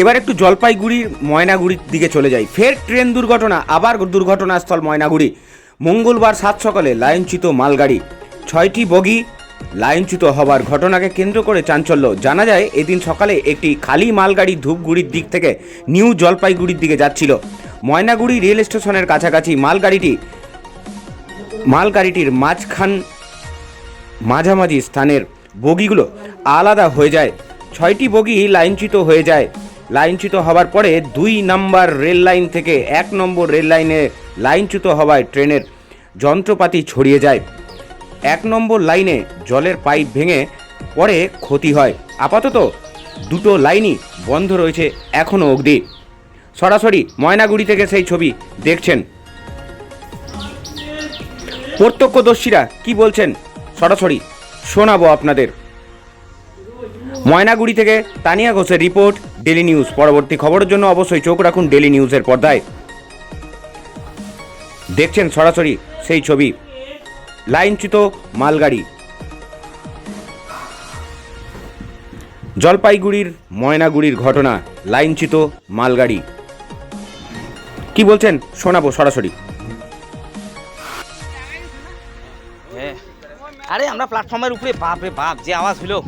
এবার একটু জলপাইগুড়ির ময়নাগুড়ির দিকে চলে যাই। ফের ট্রেন দুর্ঘটনা, আবার দুর্ঘটনাস্থল ময়নাগুড়ি। মঙ্গলবার সাত সকালে লাইনচ্যুত মালগাড়ি, 6টি বগি লাইনচ্যুত হবার ঘটনাকে কেন্দ্র করে চাঞ্চল্য। জানা যায় এদিন সকালে একটি খালি মালগাড়ি ধূপগুড়ির দিক থেকে নিউ জলপাইগুড়ির দিকে যাচ্ছিল। ময়নাগুড়ি রেল স্টেশনের কাছাকাছি মালগাড়িটির মাঝামাঝি স্থানের বগিগুলো আলাদা হয়ে যায়। 6টি বগি লাইনচ্যুত হয়ে যায়। লাইনচ্যুত হবার পরে 2 নম্বর রেল লাইন থেকে 1 নম্বর রেল লাইনে লাইনচ্যুত হওয়ায় ট্রেনের যন্ত্রপাতি ছড়িয়ে যায়। 1 নম্বর লাইনে জলের পাইপ ভেঙে পরে ক্ষতি হয়। আপাতত দুটো লাইনই বন্ধ রয়েছে এখনও অবধি। সরাসরি ময়নাগুড়ি থেকে সেই ছবি দেখছেন। প্রত্যক্ষদর্শীরা কি বলছেন সরাসরি শোনাবো আপনাদের। ময়নাগুড়ি থেকে তানিয়া ঘোষের রিপোর্ট, ডেলি নিউজ। পরবর্তী খবরের জন্য অবশ্যই চোখ রাখুন ডেলি নিউজের পর্দায়। দেখছেন সরাসরি সেই ছবি, লাইনচ্যুত মালগাড়ি। জলপাইগুড়ির ময়নাগুড়ির ঘটনা, লাইনচ্যুত মালগাড়ি। কি বলছেন শোনাবো সরাসরি। আরে আমরা প্ল্যাটফর্মের উপরে, বাপ রে বাপ যে আওয়াজ হলো।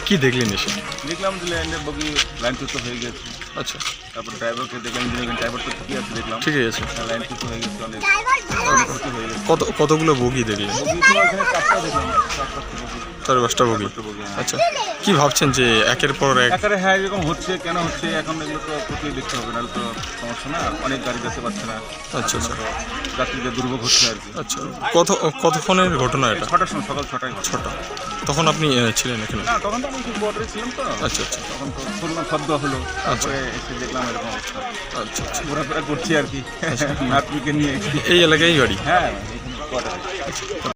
কি দেখলেন এসে? দেখলাম যে লাইনের বগি লাইনচ্যুত হয়ে গেছে। আচ্ছা, তারপর ড্রাইভারকে দেখলাম, ড্রাইভার তো ঠিকই আছে দেখলাম, ঠিকই আছে। লাইনচ্যুত হয়ে গেছে, অনেক ক্ষতি হয়ে গেছে। কতগুলো বগি দেখলেন? বগি তো এখানে 4টা দেখলাম, 4-5টা বগি। 4-5টা বগি। আচ্ছা, কি ভাবছেন যে একের পর এক? একারে হ্যাঁ এরকম হচ্ছে, কেন হচ্ছে এখন এগুলো তো প্রতি দেখতে হবে, নাহলে তো সমস্যা না, অনেক গাড়ি যেতে পারছে না। আচ্ছা আচ্ছা যাত্রীদের দুর্ভোগ হচ্ছে আর কি। আচ্ছা, কতক্ষণের ঘটনা এটা? 6টার সময়, সকাল 6টায়। 6টা। তখন আপনি ছিলেন এখানে? না, তখন তো আমি বর্ডারে ছিলাম তো। আচ্ছা আচ্ছা তখন তো শুনলাম শব্দ হলো, তারপরে এসে দেখলাম এরকম অবস্থা। আচ্ছা আচ্ছা। ঘোরাফেরা করছি আর কি নাতনিকে নিয়ে। এই এলাকায় গাড়ি? হ্যাঁ, এইখানে কোয়ার্টারে।